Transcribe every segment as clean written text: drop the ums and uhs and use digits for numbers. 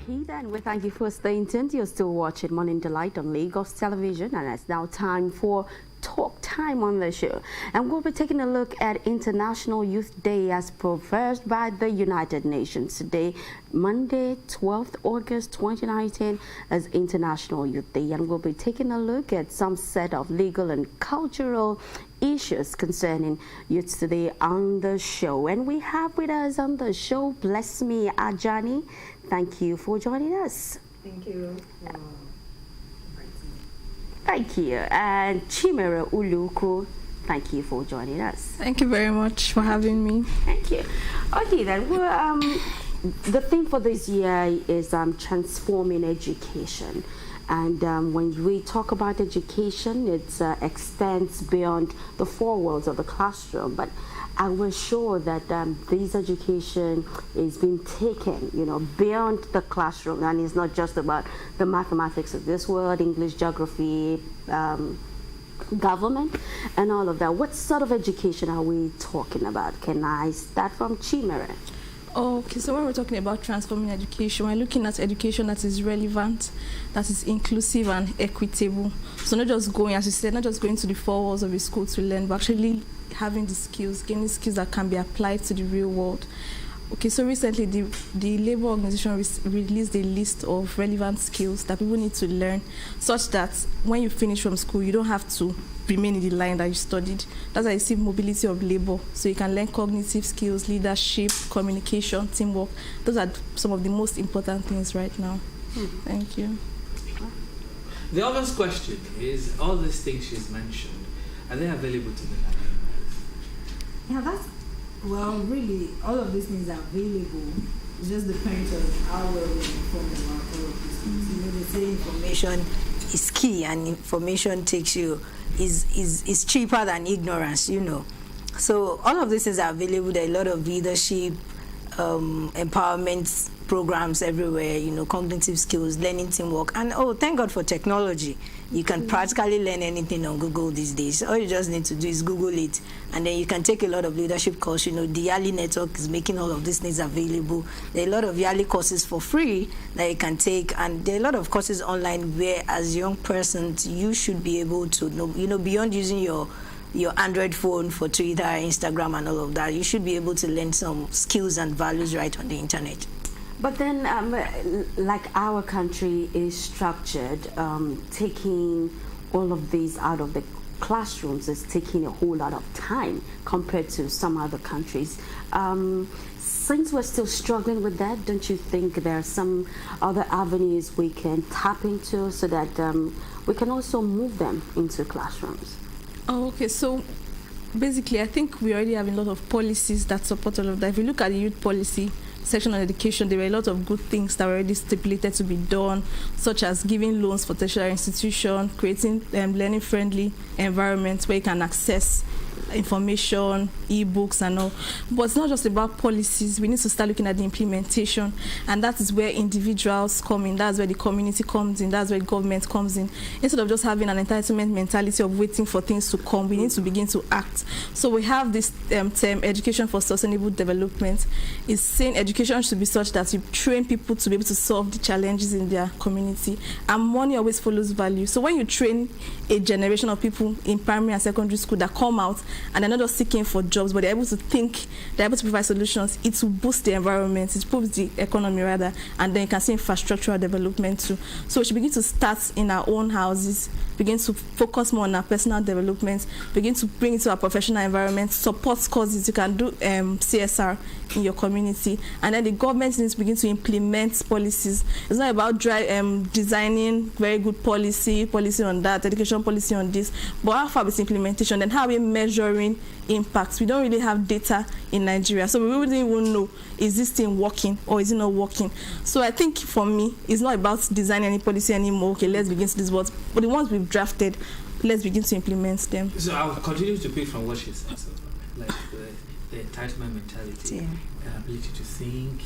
Okay, then we thank you for staying tuned. You're still watching Morning Delight on Lagos Television, and it's now time for Talk Time on the show. And we'll be taking a look at International Youth Day as proposed by the United Nations. Today, Monday, 12th August 2019, as International Youth Day. And we'll be taking a look at some set of legal and cultural issues concerning youth today on the show. And we have with us on the show, Bless Me Ajani. Thank you for joining us. Thank you. Thank you. And Chimere Ulukwu, thank you for joining us. Thank you very much for having me. Thank you. Okay, then, well, the theme for this year is transforming education. And when we talk about education, it extends beyond the four walls of the classroom. But I was sure that this education is being taken, beyond the classroom. And it's not just about the mathematics of this world, English, geography, government, and all of that. What sort of education are we talking about? Can I start from Chimere? Okay, so when we're talking about transforming education, we're looking at education that is relevant, that is inclusive and equitable. So not just going, as you said, not just going to the four walls of a school to learn, but actually having the skills, gaining skills that can be applied to the real world. Okay, so recently the Labour Organization released a list of relevant skills that people need to learn, such that when you finish from school, you don't have to remain in the line that you studied. That's why you see mobility of labor. So you can learn cognitive skills, leadership, communication, teamwork. Those are some of the most important things right now. Thank you. The obvious question is, all these things she's mentioned, are they available to the Nigerian? Yeah, well, really, all of these things are available. It just depends on how well we're informed about all of these things. They say information is key, and information takes you is cheaper than ignorance. So all of these things are available. There are a lot of leadership, empowerment programs everywhere. Cognitive skills, learning teamwork, and thank God for technology. You can practically learn anything on Google these days. All you just need to do is Google it, and then you can take a lot of leadership courses. The Yali network is making all of these things available. There are a lot of Yali courses for free that you can take, and there are a lot of courses online where, as young persons, you should be able to know, beyond using your Android phone for Twitter, Instagram, and all of that, you should be able to learn some skills and values right on the internet. But then, like our country is structured, taking all of these out of the classrooms is taking a whole lot of time compared to some other countries. Since we're still struggling with that, don't you think there are some other avenues we can tap into so that we can also move them into classrooms? Okay, so basically, I think we already have a lot of policies that support all of that. If you look at the youth policy section on education, there were a lot of good things that were already stipulated to be done, such as giving loans for tertiary institutions, creating learning-friendly environments where you can access information, e-books and all. But it's not just about policies. We need to start looking at the implementation, and that is where individuals come in, that's where the community comes in, that's where government comes in. Instead of just having an entitlement mentality of waiting for things to come, we need to begin to act. So we have this term, education for sustainable development. It's saying education should be such that you train people to be able to solve the challenges in their community, and money always follows value. So when you train a generation of people in primary and secondary school that come out and they're not just seeking for jobs, but they're able to think, they're able to provide solutions, it will boost the environment, it boosts the economy rather, and then you can see infrastructural development too. So we should begin to start in our own houses, begin to focus more on our personal development, begin to bring it to our professional environment, support causes. You can do CSR in your community, and then the government needs to begin to implement policies. It's not about designing very good policy on that, education policy on this, but how far is implementation, then how are we measuring impacts? We don't really have data in Nigeria, so we wouldn't even know, is this thing working or is it not working? So I think for me, it's not about designing any policy anymore. Okay, let's begin to this, but the ones we've drafted, let's begin to implement them. So I'll continue to pick from what she said, so, like the entitlement mentality, and ability to think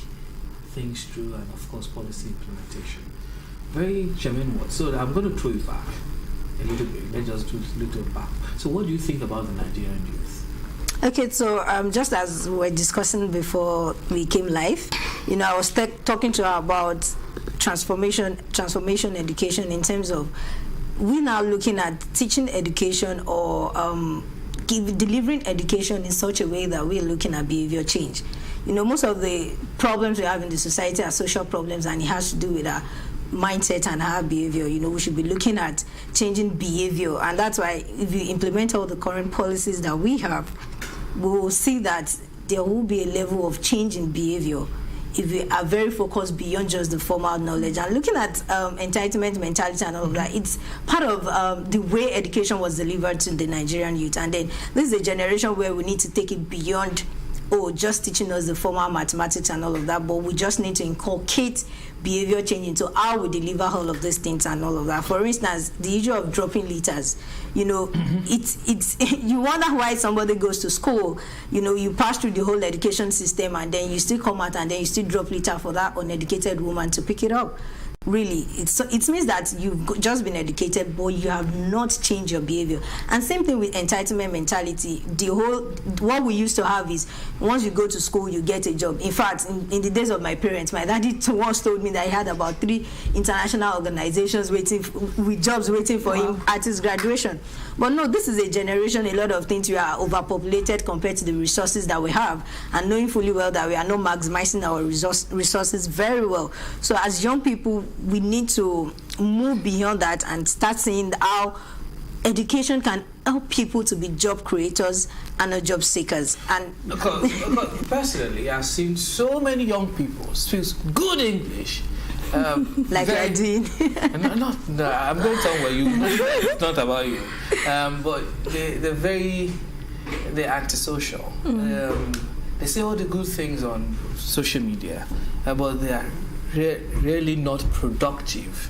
things through, and of course policy implementation. Very genuine words. So I'm going to throw it back a little bit. Let's just do a little back. So what do you think about the Nigerian youth? Okay, so just as we were discussing before we came live, I was talking to her about transformation education in terms of we're now looking at teaching education or delivering education in such a way that we're looking at behavior change. You know, most of the problems we have in the society are social problems, and it has to do with our mindset and our behavior. You know, we should be looking at changing behavior, and that's why if you implement all the current policies that we have, we will see that there will be a level of change in behavior if we are very focused beyond just the formal knowledge. And looking at entitlement mentality and all of that, it's part of the way education was delivered to the Nigerian youth. And then this is a generation where we need to take it beyond just teaching us the formal mathematics and all of that, but we just need to inculcate behavior change into how we deliver all of these things and all of that. For instance, the issue of dropping litters, you know, it's you wonder why somebody goes to school, you know, you pass through the whole education system and then you still come out and then you still drop litter for that uneducated woman to pick it up. Really, it means that you've just been educated, but you have not changed your behavior. And same thing with entitlement mentality. What we used to have is once you go to school, you get a job. In fact, in the days of my parents, my daddy once told me that he had about 3 international organizations with jobs waiting for him at his graduation. But no, this is a generation, a lot of things, we are overpopulated compared to the resources that we have, and knowing fully well that we are not maximizing our resources very well. So as young people, we need to move beyond that and start seeing how education can help people to be job creators and not job seekers. And because personally, I've seen so many young people speak good English. Like I did. No, I'm going somewhere. It's not about you. But they're antisocial. They say all the good things on social media, but they are really not productive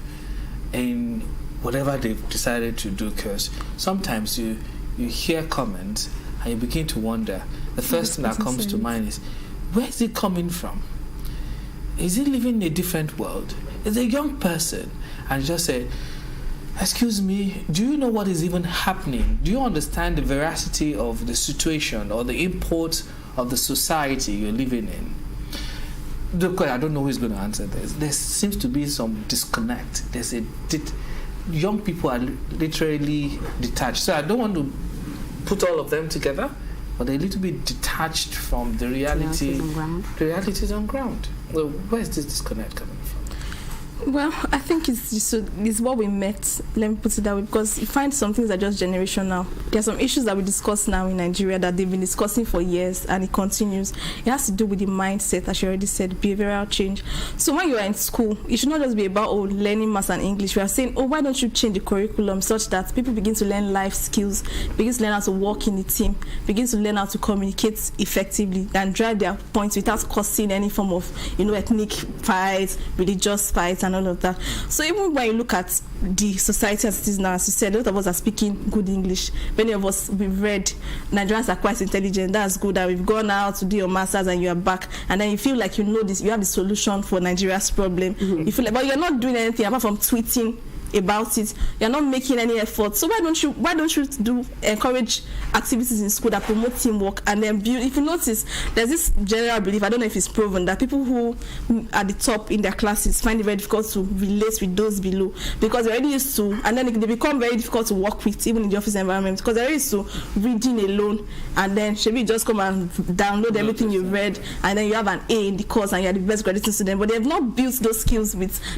in whatever they've decided to do. Because sometimes you hear comments and you begin to wonder. The first thing that comes to mind is, where is it coming from? Is he living in a different world? Is a young person and just say, excuse me, do you know what is even happening? Do you understand the veracity of the situation or the import of the society you're living in? I don't know who is going to answer this. There seems to be some disconnect. Young people are literally detached. So I don't want to put all of them together, but they're a little bit detached from the reality. The realities on ground. Well, where is this disconnect coming from? Well, I think it's what we met. Let me put it that way, because you find some things are just generational. There are some issues that we discuss now in Nigeria that they've been discussing for years, and it continues. It has to do with the mindset, as you already said, behavioral change. So when you are in school, it should not just be about learning maths and English. We are saying, why don't you change the curriculum such that people begin to learn life skills, begin to learn how to work in the team, begin to learn how to communicate effectively and drive their points without causing any form of, ethnic fights, religious fights, and all of that. So even when you look at the society as it is now, as you said, a lot of us are speaking good English. Many of us, we've read, Nigerians are quite intelligent, that's good, that we've gone out to do your masters and you are back, and then you feel like you know this, you have the solution for Nigeria's problem. You feel like, but you're not doing anything apart from tweeting about it. You're not making any effort. So why don't you encourage activities in school that promote teamwork and then build? If you notice, there's this general belief, I don't know if it's proven, that people who are the top in their classes find it very difficult to relate with those below, because they're already used to, and then they become very difficult to work with even in the office environment, because they're used to reading alone, and then should we just come and download everything you read, and then you have an A in the course and you're the best graduating student, but they've not built those skills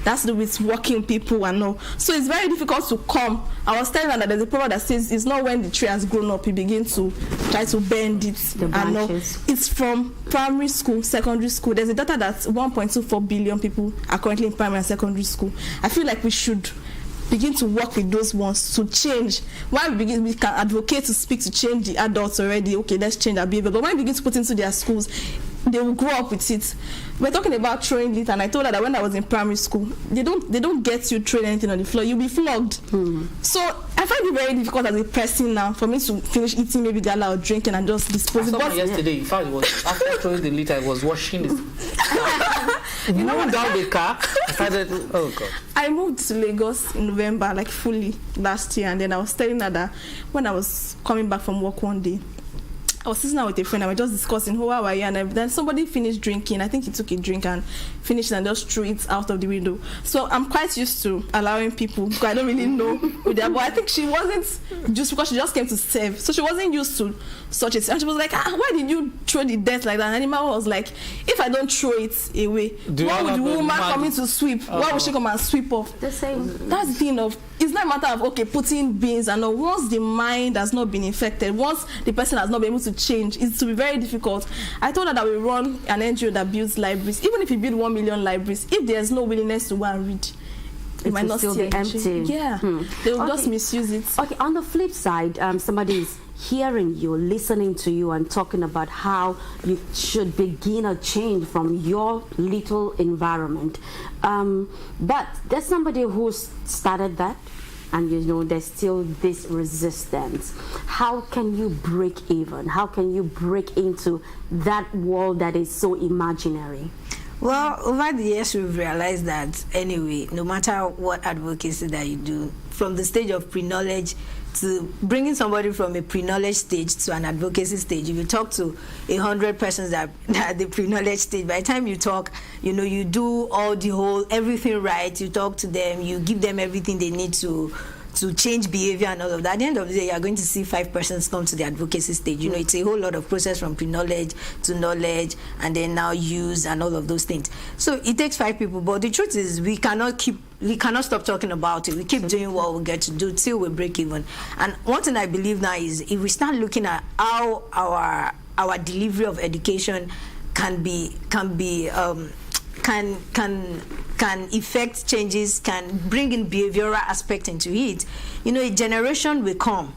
that's to do with working people and all. So it's very difficult to come. I was telling them that there's a proverb that says it's not when the tree has grown up you begin to try to bend it. And no, it's from primary school, secondary school. There's a data that 1.24 billion people are currently in primary and secondary school. I feel like we should begin to work with those ones to change. While we can advocate to speak to change the adults already, okay, let's change our behavior. But when we begin to put into their schools, they will grow up with it. We're talking about throwing lit, and I told her that when I was in primary school, they don't get you throwing anything on the floor. You'll be flogged. So I find it very difficult as a person now for me to finish eating maybe gala or drinking and just dispose it. I saw yesterday. In fact, it was after throwing the lit, I was washing this. You moved down the car. I started. Oh God. I moved to Lagos in November, like fully last year, and then I was telling her that when I was coming back from work one day, I was sitting down with a friend and we were just discussing, how are you? And then somebody finished drinking. I think he took a drink and finished and just threw it out of the window. So I'm quite used to allowing people, because I don't really know with their, but I think she wasn't, just because she just came to serve. So she wasn't used to such a thing. And she was like, why did you throw the death like that? And Animal was like, if I don't throw it away, why would the woman coming to sweep? Why would she come and sweep off? The same. That's the thing of, it's not a matter of, okay, putting beans and all. Once the mind has not been infected, once the person has not been able to change, it's to be very difficult. I told her that we run an NGO that builds libraries. Even if you build 1 million libraries, if there's no willingness to go and read, it might not still be empty. Yeah, they will just misuse it. Okay, on the flip side, somebody is hearing you, listening to you, and talking about how you should begin a change from your little environment. But there's somebody who started that, and you know there's still this resistance. How can you break even? How can you break into that world that is so imaginary? Well, over the years, we've realized that anyway, no matter what advocacy that you do, from the stage of pre-knowledge to bringing somebody from a pre-knowledge stage to an advocacy stage, if you talk to 100 persons that are at the pre-knowledge stage, by the time you talk, you know, you do all the whole, everything right, you talk to them, you give them everything they need to change behavior and all of that. At the end of the day, you are going to see 5 persons come to the advocacy stage. You know, it's a whole lot of process from pre-knowledge to knowledge and then now use and all of those things. So it takes 5 people, but the truth is we cannot stop talking about it. We keep doing what we get to do till we break even. And one thing I believe now is if we start looking at how our delivery of education can effect changes, can bring in behavioral aspect into it, you know, a generation will come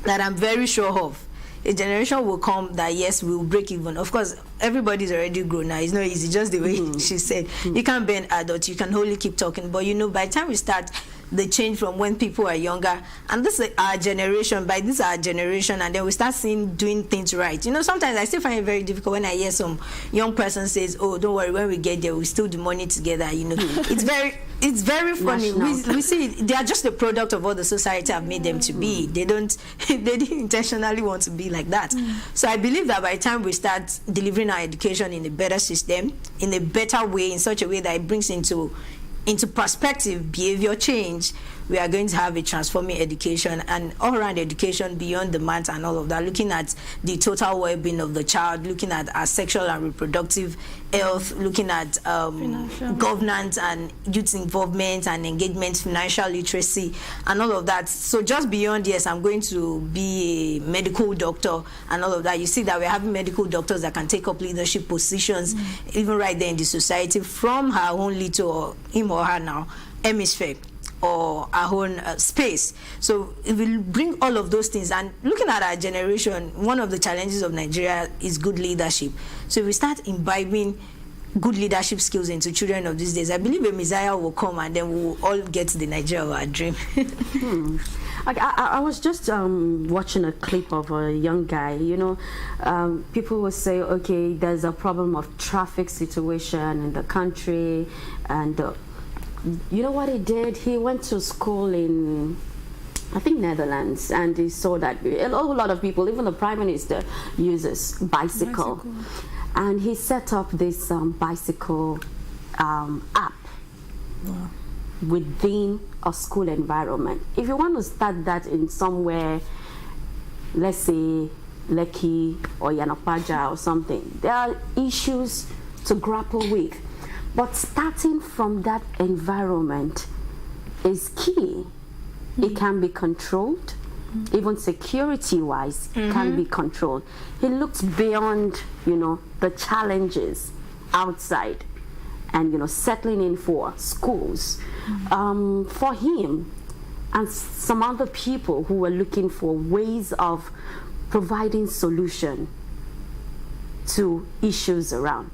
that I'm very sure of. A generation will come that, yes, we will break even. Of course, everybody's already grown now. It's not easy, just the way she said. You can't be an adult. You can only keep talking. But, you know, by the time we start the change from when people are younger, and this is our generation, by this our generation, and then we start seeing doing things right. You know, sometimes I still find it very difficult when I hear some young person says, oh, don't worry, when we get there, we still do money together. You know, it's very funny. We see they are just a product of what the society have made them to be. They didn't intentionally want to be like that. So I believe that by the time we start delivering our education in a better system, in a better way, in such a way that it brings into perspective behavior change, we are going to have a transforming education and all-around education beyond the math and all of that, looking at the total well-being of the child, looking at our sexual and reproductive health, looking at governance and youth involvement and engagement, financial literacy, and all of that. So just beyond, yes, I'm going to be a medical doctor and all of that. You see that we're having medical doctors that can take up leadership positions, even right there in the society, from her own little, or him or her now, hemisphere, or our own space. So it will bring all of those things. And looking at our generation, one of the challenges of Nigeria is good leadership. So if we start imbibing good leadership skills into children of these days, I believe a Messiah will come and then we'll all get to the Nigeria of our dream. I was just watching a clip of a young guy. You know, people will say, okay, there's a problem of traffic situation in the country, and you know what he did? He went to school in, I think, Netherlands, and he saw that a whole lot of people, even the Prime Minister, uses bicycle. And he set up this bicycle app within a school environment. If you want to start that in somewhere, let's say Lekki or Yanapaja or something, there are issues to grapple with. But starting from that environment is key. It can be controlled, even security-wise, can be controlled. He looks beyond, you know, the challenges outside, and you know, settling in for schools. For him and some other people who were looking for ways of providing solution to issues around.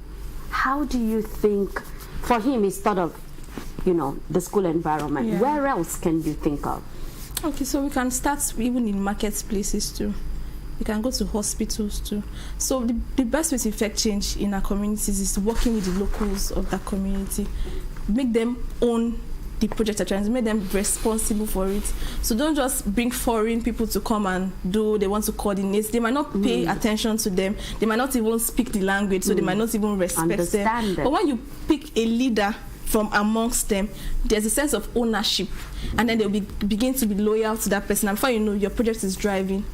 How do you think, for him, it's sort of, you know, the school environment. Yeah. Where else can you think of? Okay, so we can start even in marketplaces too. We can go to hospitals too. So the best way to effect change in our communities is working with the locals of that community. Make them own the project are trying to make them responsible for it. So don't just bring foreign people to come and do, they want to coordinate. They might not pay attention to them. They might not even speak the language, so they might not even respect them. But when you pick a leader from amongst them, there's a sense of ownership, and then they'll begin to be loyal to that person. And before you know, your project is driving.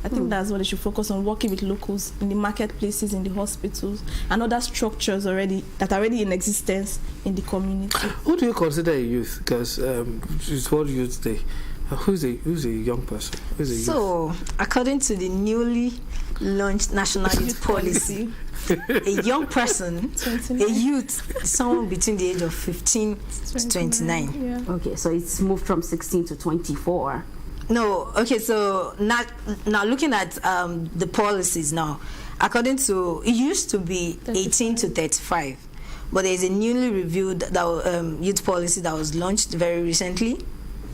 I think that's what they should focus on, working with locals in the marketplaces, in the hospitals, and other structures that are already in existence in the community. Who do you consider a youth? Because it's what youth day. Who's a young person? Who's a youth? So, according to the newly launched National Youth Policy, a young person, a youth, someone between the age of 15 to 29. Yeah. Okay, so it's moved from 16 to 24. No, okay, so now looking at the policies now, according to, it used to be 18 to 35, but there's a newly reviewed youth policy that was launched very recently,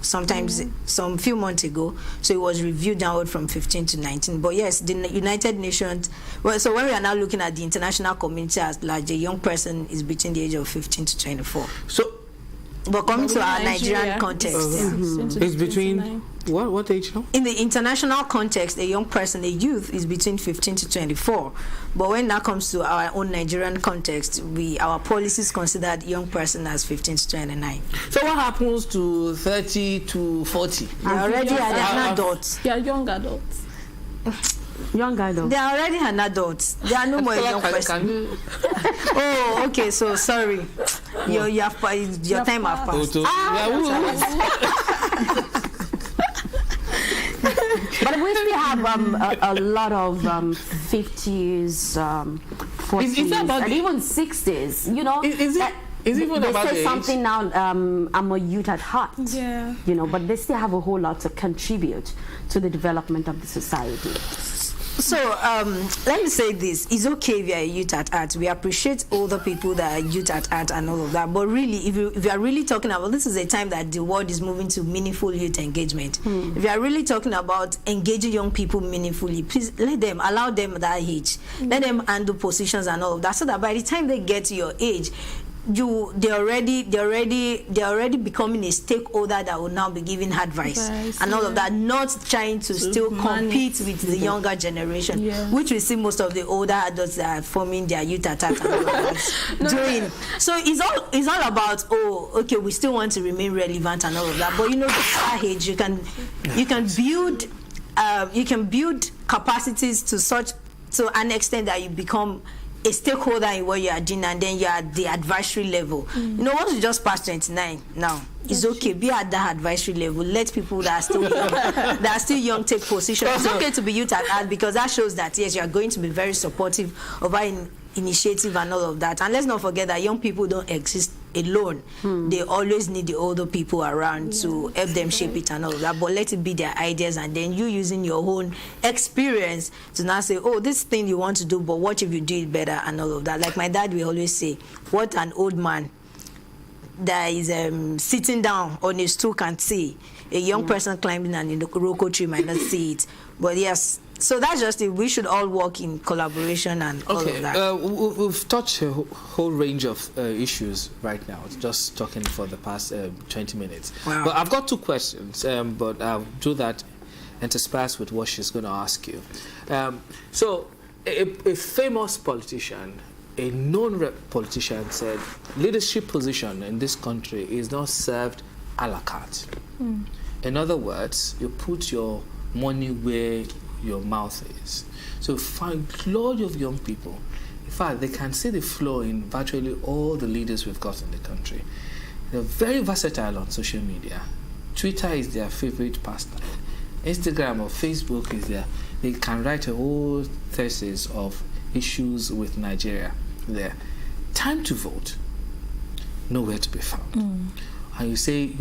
sometimes some few months ago, so it was reviewed downward from 15 to 19. But yes, the United Nations, well, so when we are now looking at the international community as large, a young person is between the age of 15 to 24. So, but coming to our Nigerian context, it's between what age now? In the international context, a young person, a youth, is between 15 to 24. But when that comes to our own Nigerian context, our policies considered young person as 15 to 29. So what happens to 30 to 40? They already are an adult. They are young adults. Young adult. They are already an adult. They are no more a young person. Oh, okay. So sorry, your time has passed. But we still have a lot of 50s, 40s, and even 60s. You know, Is even they about say the something age? now. I'm a youth at heart. Yeah. You know, but they still have a whole lot to contribute to the development of the society. So let me say this: it's okay if you are a youth at heart. We appreciate older people that are youth at heart and all of that. But really, if you are really talking about, this is a time that the world is moving to meaningful youth engagement. If you are really talking about engaging young people meaningfully, please allow them that age. Let them handle positions and all of that, so that by the time they get to your age, they're already becoming a stakeholder that will now be giving advice and all of that, not trying to still compete with the younger generation, which we see most of the older adults that are forming their youth attack and all of that doing. So it's all about, oh, okay, we still want to remain relevant and all of that, but you know, the age you can build capacities to an extent that you become a stakeholder in what you are doing, and then you are at the advisory level. You know, once you just pass 29 now, it's okay, be at that advisory level. Let people that are still young take position. It's okay to be youth at heart, because that shows that yes, you are going to be very supportive of our initiative and all of that. And let's not forget that young people don't exist alone. They always need the older people around to help them shape it and all of that. But let it be their ideas, and then you using your own experience to now say, oh, this thing you want to do, but what if you do it better and all of that. Like my dad will always say, what an old man that is sitting down on a stool can see, a young person climbing an Iroko tree might not see it. But yes, so that's just it. We should all work in collaboration and all of that. We've touched a whole range of issues right now, just talking for the past 20 minutes. Wow. But I've got two questions, but I'll do that interspersed with what she's going to ask you. So a famous politician, a known politician, said leadership position in this country is not served a la carte. In other words, you put your money where your mouth is. So find a lot of young people. In fact, they can see the flow in virtually all the leaders we've got in the country. They're very versatile on social media. Twitter is their favorite pastime. Instagram or Facebook is they can write a whole thesis of issues with Nigeria there. Time to vote, nowhere to be found. And you say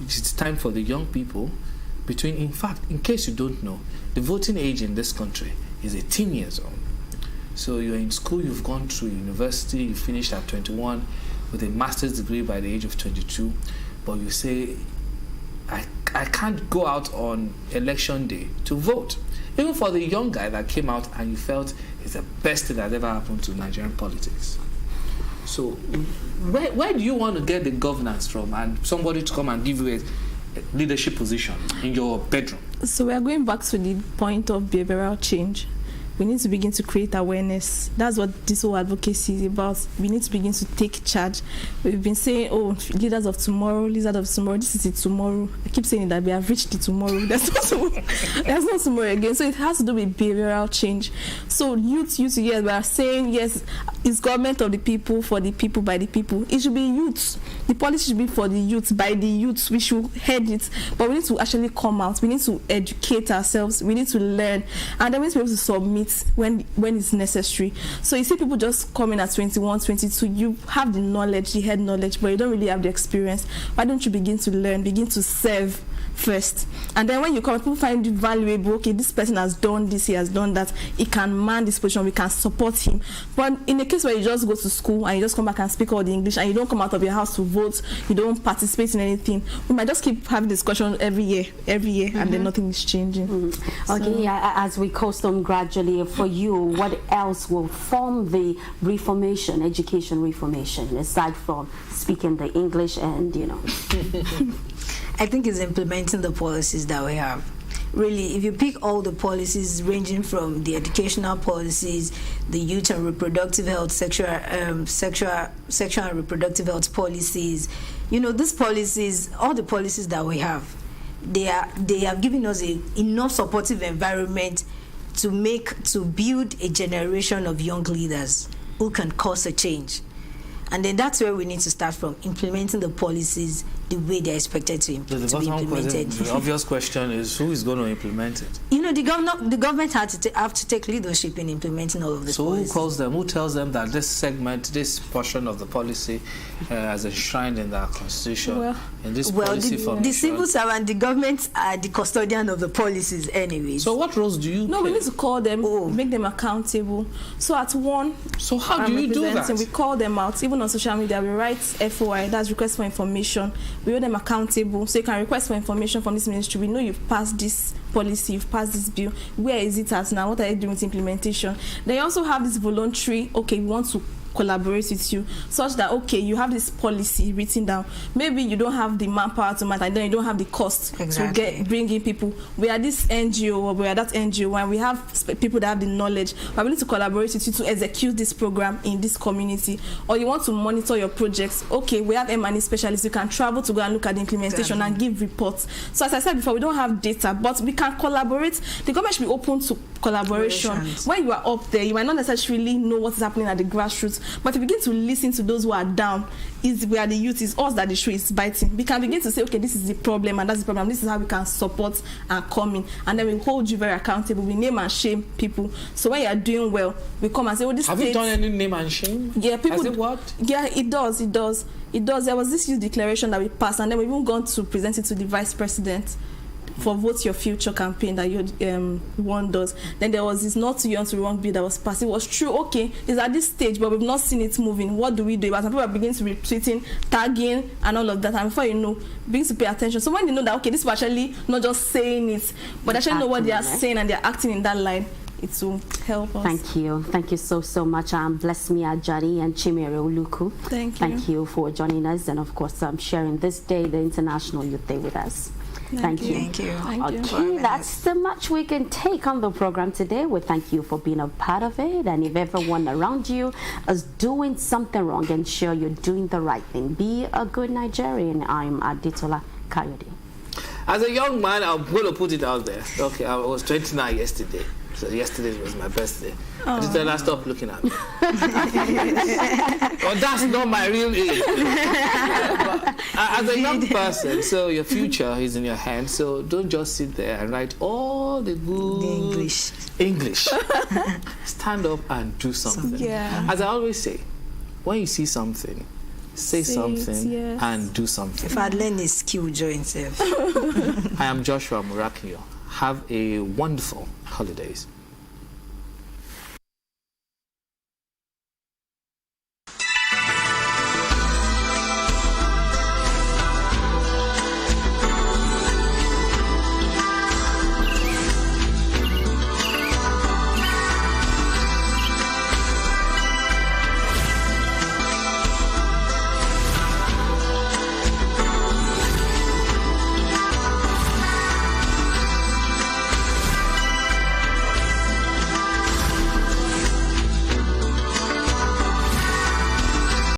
it's time for the young people in fact, in case you don't know, the voting age in this country is 18 years old. So you're in school, you've gone through university, you finished at 21 with a master's degree by the age of 22, but you say, I can't go out on election day to vote. Even for the young guy that came out and you felt it's the best thing that ever happened to Nigerian politics. So where do you want to get the governance from and somebody to come and give you a leadership position in your bedroom? So we are going back to the point of behavioral change. We need to begin to create awareness. That's what this whole advocacy is about. We need to begin to take charge. We've been saying, oh, leaders of tomorrow, this is it tomorrow. I keep saying that we have reached the tomorrow. There's no tomorrow again. So it has to do with behavioral change. So youth, yes, we are saying, yes, it's government of the people, for the people, by the people. It should be youth. The policy should be for the youth, by the youth. We should head it. But we need to actually come out. We need to educate ourselves. We need to learn. And then we need to be able to submit when it's necessary. So you see people just coming at 21, 22, you have the knowledge, the head knowledge, but you don't really have the experience. Why don't you begin to learn, begin to serve first? And then when you come, people find it valuable. Okay, this person has done this, he has done that, he can man this position, we can support him. But in a case where you just go to school and you just come back and speak all the English and you don't come out of your house to vote, you don't participate in anything, we might just keep having discussion every year, and then nothing is changing. Okay, as we custom gradually, for you, what else will form the reformation, education reformation, aside from speaking the English and, I think it's implementing the policies that we have. Really, if you pick all the policies ranging from the educational policies, the youth and reproductive health, sexual and reproductive health policies, these policies, all the policies that we have, they have given us enough supportive environment to build a generation of young leaders who can cause a change. And then that's where we need to start from, implementing the policies the way they're expected to be implemented. The obvious question is, who is going to implement it? The government have to take leadership in implementing all of this. So who calls them? Who tells them that this segment, this portion of the policy, as enshrined in the constitution, in this policy formation? The civil servant, the government are the custodian of the policies, anyways. So what roles do you play? We need to call them, make them accountable. So at one, so how do you do that? We call them out, even on social media. We write FOI, that's request for information. We hold them accountable. So you can request for information from this ministry. We know you've passed this policy, you've passed this bill. Where is it at now? What are you doing with implementation? They also have this voluntary, okay, we want to collaborate with you, such that, okay, you have this policy written down. Maybe you don't have the manpower to matter, and then you don't have the cost to bring in people. We are this NGO, or we are that NGO, and we have people that have the knowledge. We're willing to collaborate with you to execute this program in this community. Or you want to monitor your projects. Okay, we have M&E specialists. You can travel to go and look at the implementation and give reports. So as I said before, we don't have data, but we can collaborate. The government should be open to collaboration. When you are up there, you might not necessarily know what is happening at the grassroots, but to begin to listen to those who are down, we are the youth, is us that the shoe is biting. We can begin to say, okay, this is the problem and that's the problem. This is how we can support and come in. And then we hold you very accountable. We name and shame people. So when you are doing well, we come and say, oh, this Have you done any name and shame? Yeah, people. Has it worked? Yeah, it does. There was this youth declaration that we passed, and then we've even gone to present it to the vice president for Vote Your Future campaign that one does. Then there was this Not Too Young to Wrong bill that was passed. It was true, okay, it's at this stage, but we've not seen it moving. What do we do? But some people are beginning to be tweeting, tagging, and all of that. And before you know, begin to pay attention. So when you know that, okay, this is actually not just saying it, but actually know what they are saying and they're acting in that line, it will help us. Thank you so much. Bless me Ajani and Chimere Ulukwu. Thank you for joining us, and of course sharing this day, the International Youth Day, with us. Thank you. Okay, that's the much we can take on the program today. We thank you for being a part of it, and if everyone around you is doing something wrong, ensure you're doing the right thing. Be a good Nigerian. I'm Aditola Kayode. As a young man, I'm going to put it out there. Okay, I was 29 yesterday. So yesterday was my birthday. I just said, stop looking at me. Well, that's not my real age. But as a young person, so your future is in your hands. So don't just sit there and write all the good English. Stand up and do something. Yeah. As I always say, when you see something, say something and do something. If I'd learn a skill, join self. I am Joshua Murakio. Have a wonderful holidays.